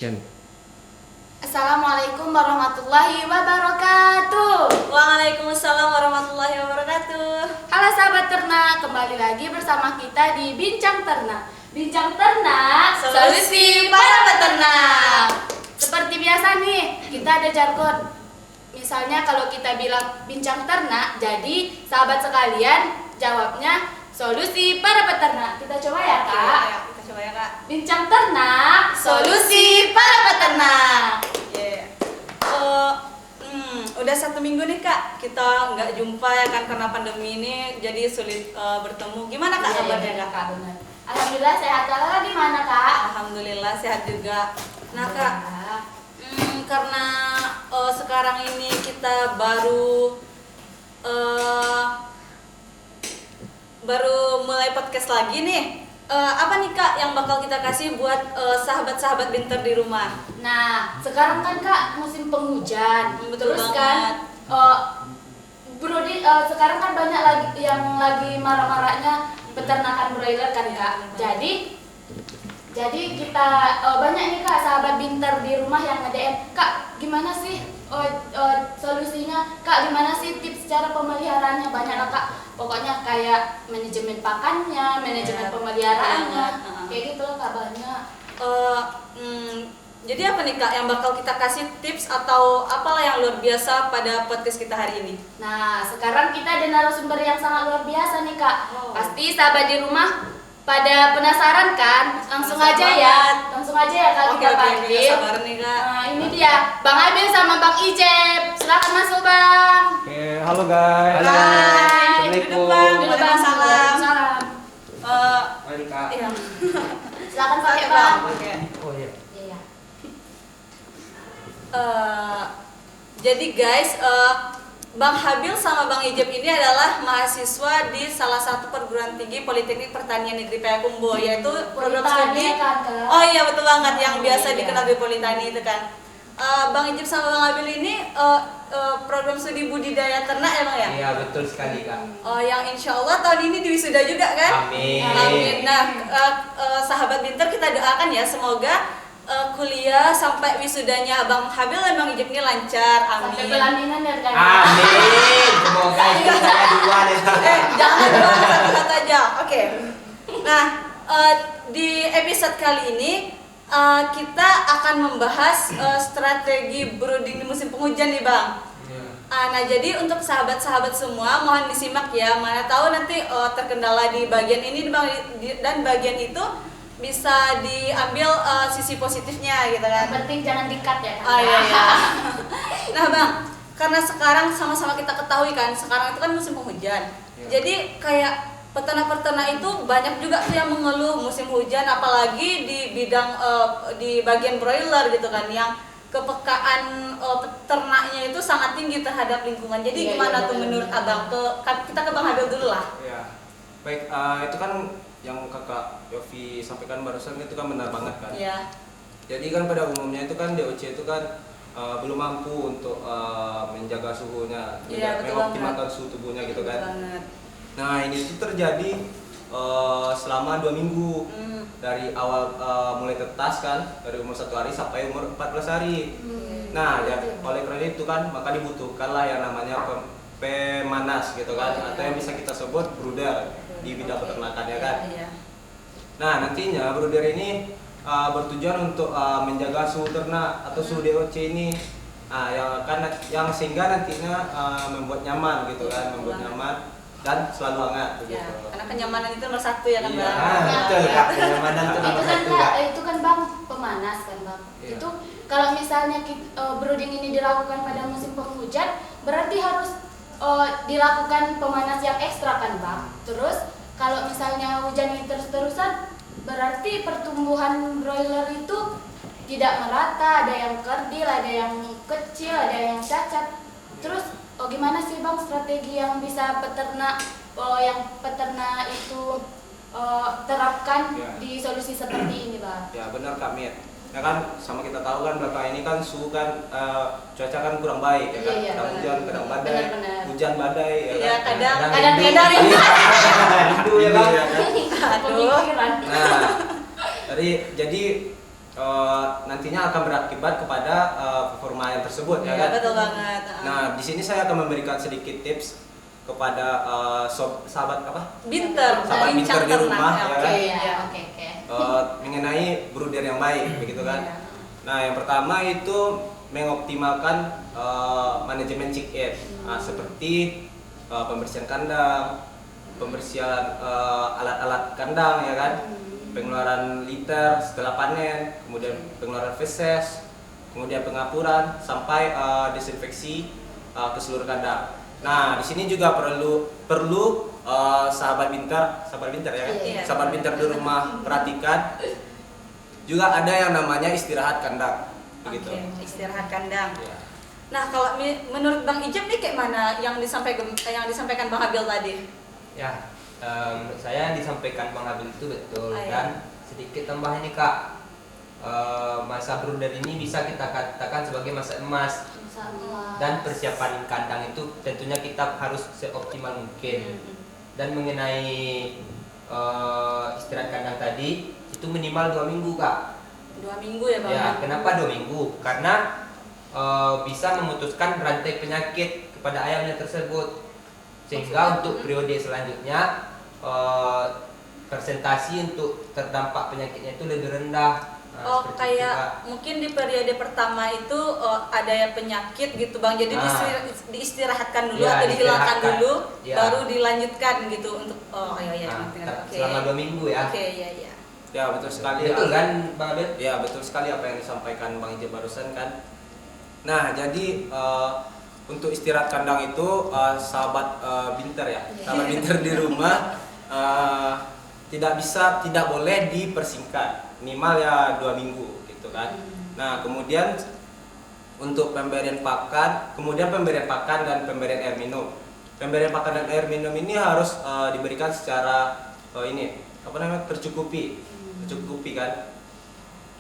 Jen. Assalamualaikum warahmatullahi wabarakatuh. Waalaikumsalam warahmatullahi wabarakatuh. Halo sahabat ternak, kembali lagi bersama kita di Bincang Ternak. Bincang Ternak, solusi para peternak. Seperti biasa nih, kita ada jargon. Misalnya kalau kita bilang bincang ternak, jadi sahabat sekalian jawabnya solusi para peternak. Kita coba ya, Kak. Ayo, kita coba ya, Kak. Bincang ternak, solusi para peternak. Udah 1 minggu nih, Kak. Kita nggak jumpa ya kan karena pandemi ini, jadi sulit bertemu. Gimana, Kak, kabarnya, Kak? Benar. Alhamdulillah sehat. Kakak gimana, Kak? Alhamdulillah sehat juga. Nah, Kak, karena sekarang ini kita baru mulai podcast lagi nih. Apa nih, Kak, yang bakal kita kasih buat sahabat-sahabat Binter di rumah? Nah, sekarang kan Kak musim penghujan. Betul Terus banget. kan Brody, sekarang kan banyak lagi yang lagi marak-maraknya peternakan broiler kan, Kak. Jadi kita banyak nih, Kak, sahabat Binter di rumah yang nge-DM, "Kak, gimana sih solusinya? Kak, gimana sih tips cara pemeliharaannya?" Banyak lah, Kak. Pokoknya kayak manajemen pakannya, manajemen pemeliharaannya. Kayak gitu loh, Kak, banyak. Jadi apa nih, Kak, yang bakal kita kasih tips atau apalah yang luar biasa pada podcast kita hari ini? Nah, sekarang kita ada narasumber yang sangat luar biasa nih, Kak. Oh. Pasti sahabat di rumah pada penasaran kan? Langsung aja Penasaran ya. banget. Langsung aja ya, Kak, Oke, kita nggak panggil. sabar nih, Kak. Nah, ini dia, Bang Abil sama Bang Ijeb. Silakan masuk, Bang. Oke, halo guys. Hai, duduk, Bang. Duduk, Waalaikumsalam. Waalaikumsalam. Mari Kak. Iya. Silakan pakai, Oke, Bang. Oke. Oh iya. Iya. Jadi guys, Bang Habil sama Bang Ijeb ini adalah mahasiswa di salah satu perguruan tinggi Politeknik Pertanian Negeri Payakumbuh, yaitu program Politani studi. kan, Kak? Oh iya, betul banget, yang biasa Iya. dikenal di Politani itu kan. Bang Ijeb sama Bang Habil ini program studi budidaya ternak ya, Bang ya? Iya, betul sekali Kak. Yang insya Allah tahun ini diwisuda juga kan? Amin. Amin. Nah, sahabat Binter, kita doakan ya semoga kuliah sampai wisudanya Bang Habil dan Bang Ijeb ini lancar. Amin. Sampai pelaminan ya, Kak? Amin. Semoga itu saya dua deh. Jangan dong, satu-satu aja. Oke. Nah, di episode kali ini kita akan membahas strategi brooding di musim penghujan nih, Bang. Nah, jadi untuk sahabat-sahabat semua mohon disimak ya. Mana tahu nanti terkendala di bagian ini dan bagian itu bisa diambil sisi positifnya gitu kan. Yang penting jangan di-cut ya, Kak? Oh iya, iya. Nah, Bang, karena sekarang sama-sama kita ketahui kan, sekarang itu kan musim penghujan. Iya. Jadi kayak peternak-peternak itu banyak juga tuh yang mengeluh musim hujan, apalagi di bidang di bagian broiler gitu kan, yang kepekaan peternaknya itu sangat tinggi terhadap lingkungan. Jadi Iya, gimana iya, tuh benar, menurut benar. Abang? Kita ke Bang Habil dulu lah. Iya. Baik, itu kan yang Kakak Yofi sampaikan barusan itu kan benar banget kan. Iya. Jadi kan pada umumnya itu kan DOC itu kan belum mampu untuk menjaga suhunya, Iya, betul mengoptimalkan banget. suhu tubuhnya gitu Betul kan. banget. Nah, ini tuh terjadi selama 2 minggu. Dari awal mulai tetas kan, dari umur 1 hari sampai umur 14 hari. Nah, ya oleh karena itu kan maka dibutuhkanlah yang namanya pemanas gitu kan, Oh, iya. atau yang bisa kita sebut brooder di bidang peternakan ya kan. Iya. Nah, nantinya brooder ini bertujuan untuk menjaga suhu ternak atau suhu DOC ini, yang sehingga nantinya membuat nyaman gitu kan, membuat nyaman dan selalu hangat Ya, begitu. karena kenyamanan itu nomor 1 ya kan, Iya, Bang? betul Kak, kenyamanan itu Itu nomor kan, 1 Kak, Kak. itu kan, Bang, pemanas kan, Bang. Iya. Itu kalau misalnya brooding ini dilakukan pada musim penghujan, berarti harus dilakukan pemanas yang ekstra kan, Bang. Terus kalau misalnya hujan ini terus-terusan, berarti pertumbuhan broiler itu tidak merata, ada yang kerdil, ada yang kecil, ada yang cacat. Terus gimana sih, Bang, strategi yang bisa peternak itu terapkan Ya. di solusi seperti ini, Bang? Ya benar Kak Mit. Ya kan sama kita tahu kan belakangan ini kan suhu kan cuaca kan kurang baik ya kan. Iya, Kadang benar. hujan, kadang badai, Benar-benar. hujan badai ya Iya, kan. kadang rindu. beda rindu. Rindu ya Bang. Aduh. Pemikiran. Nah, jadi nantinya akan berakibat kepada performa yang tersebut ya Iya, kan. betul banget. Nah, di sini saya akan memberikan sedikit tips kepada sahabat apa? Binter, Sahabat bincang binter di rumah, ternak. ya Oke, kan? iya. Oke. Mengenai brooder yang baik begitu kan. Iya. Nah, yang pertama itu mengoptimalkan manajemen chick in. Nah, seperti pembersihan kandang, pembersihan alat-alat kandang ya kan, pengeluaran litter setelah panen, kemudian pengeluaran feses, kemudian pengapuran sampai desinfeksi ke seluruh kandang. Nah, di sini juga perlu sahabat binter ya kan? Iya. Sahabat binter di rumah perhatikan juga ada yang namanya istirahat kandang begitu. Oke, istirahat kandang. Ya. Nah, kalau menurut Bang Ijam nih kayak mana yang disampaikan Bang Habil tadi? Ya, menurut saya yang disampaikan Bang Habil itu betul. Iya. Dan sedikit tambah ini Kak, masa brooder ini bisa kita katakan sebagai masa emas. Dan persiapan kandang itu tentunya kita harus seoptimal mungkin. Dan mengenai istirahat kandang tadi itu minimal 2 minggu Kak. 2 minggu ya Bang? Ya, kenapa 2 minggu? Karena bisa memutuskan rantai penyakit kepada ayamnya tersebut, sehingga untuk periode selanjutnya persentasi untuk terdampak penyakitnya itu lebih rendah. Oh, seperti itu, kayak Kak. mungkin di periode pertama itu ada yang penyakit gitu Bang, jadi diistirahatkan dulu Ya, atau dihilangkan diistirahatkan. dulu, Ya. baru dilanjutkan gitu untuk iya Nah, ngerti. selama 2 minggu ya. Oke, iya. Ya, betul sekali. Betul kan Bang Abel? Ya, betul sekali apa yang disampaikan Bang Ijab barusan kan. Nah, jadi untuk istirahat kandang itu sahabat binter ya, sahabat binter di rumah tidak boleh dipersingkat, minimal ya 2 minggu gitu kan. Nah, kemudian untuk pemberian pakan dan pemberian air minum. Pemberian pakan dan air minum ini harus diberikan secara tercukupi kan.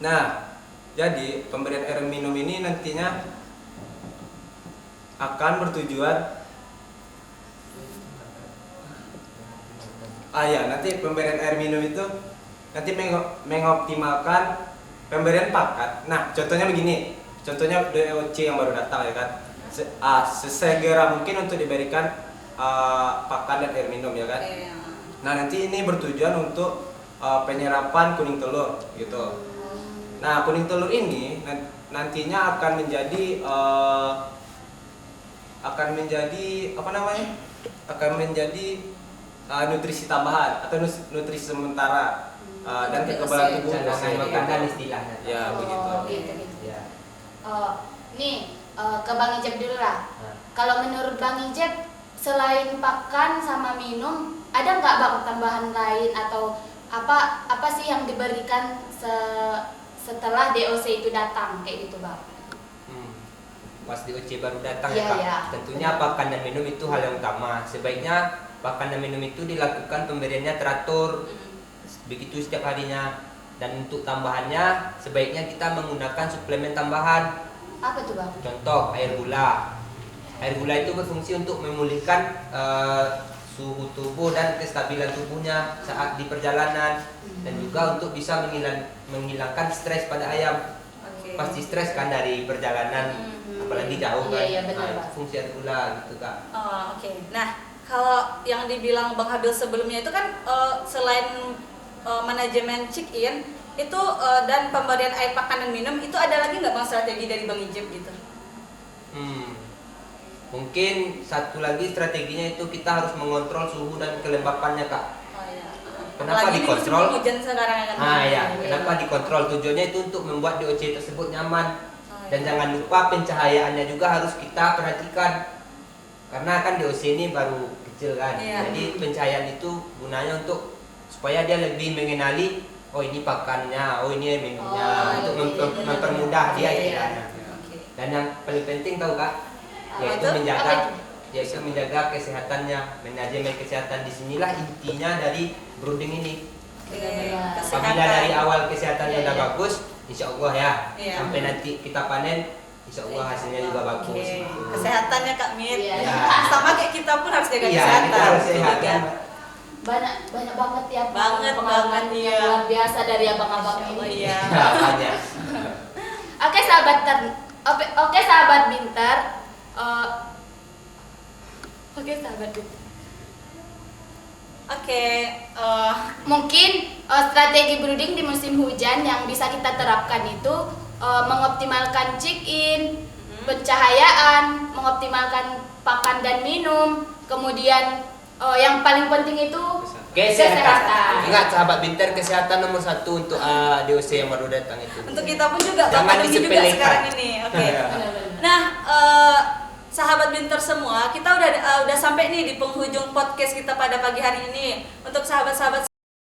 Nah, jadi pemberian air minum ini nantinya akan bertujuan nanti pemberian air minum itu nanti mengoptimalkan pemberian pakan. Nah, contohnya begini. Contohnya DOC yang baru datang ya kan. Sesegera mungkin untuk diberikan pakan dan air minum ya kan. Nah, nanti ini bertujuan untuk penyerapan kuning telur gitu. Nah, kuning telur ini nantinya akan menjadi nutrisi tambahan atau nutrisi sementara dan kekebalan tubuh. Cadangan makanan istilahnya. Ya, begitu. Gitu. Ya. Ke Bang Ijab dulu lah. Kalau menurut Bang Ijab, selain pakan sama minum, ada nggak Bang tambahan lain atau apa sih yang diberikan setelah DOC itu datang kayak gitu Bang? Pas DOC baru datang Iya, ya Kak. iya. Tentunya pakan dan minum itu hal yang utama. Sebaiknya pakan dan minum itu dilakukan pemberiannya teratur begitu setiap harinya. Dan untuk tambahannya sebaiknya kita menggunakan suplemen tambahan. Apa tuh Bang? Contoh air gula. Air gula itu berfungsi untuk memulihkan suhu tubuh dan kestabilan tubuhnya saat di perjalanan, dan juga untuk bisa menghilangkan stres pada ayam. Pasti stres kan dari perjalanan, apalagi jauh kan. Iya, benar, Pak. Fungsi air gula gitu Kak. Oke. Nah, kalau yang dibilang Bang Habil sebelumnya itu kan selain manajemen check-in itu dan pemberian air pakan dan minum, itu ada lagi nggak Bang strategi dari Bang Ijab gitu? Mungkin satu lagi strateginya itu kita harus mengontrol suhu dan kelembapannya Kak. Kenapa Apalagi dikontrol? Ini musim hujan sekarang kan. Kenapa dikontrol? Tujuannya itu untuk membuat DOC tersebut nyaman. Dan jangan lupa pencahayaannya juga harus kita perhatikan. Karena kan DOC ini baru kecil kan. Iya. Jadi pencahayaan itu gunanya untuk supaya dia lebih mengenali, oh ini pakannya, oh ini minumnya, untuk mempermudah dia istilahnya. Dan yang paling penting tahu Kak, yaitu menjaga kesehatannya, manajemen kesehatan. Disinilah intinya dari brooding ini. Apabila dari awal kesehatannya udah bagus, insya Allah ya, sampai nanti kita panen, insya Allah hasilnya juga bagus. Kesehatannya Kak Mir, Iya. sama kayak kita pun harus jaga Iya, kesehatan. kita harus sehat Iya. kan. Banyak banget ya Banget, pengalaman iya. luar biasa dari abang-abang ini. Iya. Makanya. Oke sahabat Binter. Oke sahabat Binter. Oke, Mungkin strategi brooding di musim hujan yang bisa kita terapkan itu mengoptimalkan check-in, pencahayaan, mengoptimalkan pakan dan minum, kemudian yang paling penting itu kesehatan. Ingat sahabat Binter, kesehatan nomor 1 untuk DOC yang baru datang itu. untuk kita pun juga Jangan pandemi juga disepelekan. sekarang ini. Oke. Benar-benar. Nah, sahabat Binter semua, kita udah sampai nih di penghujung podcast kita pada pagi hari ini. Untuk sahabat-sahabat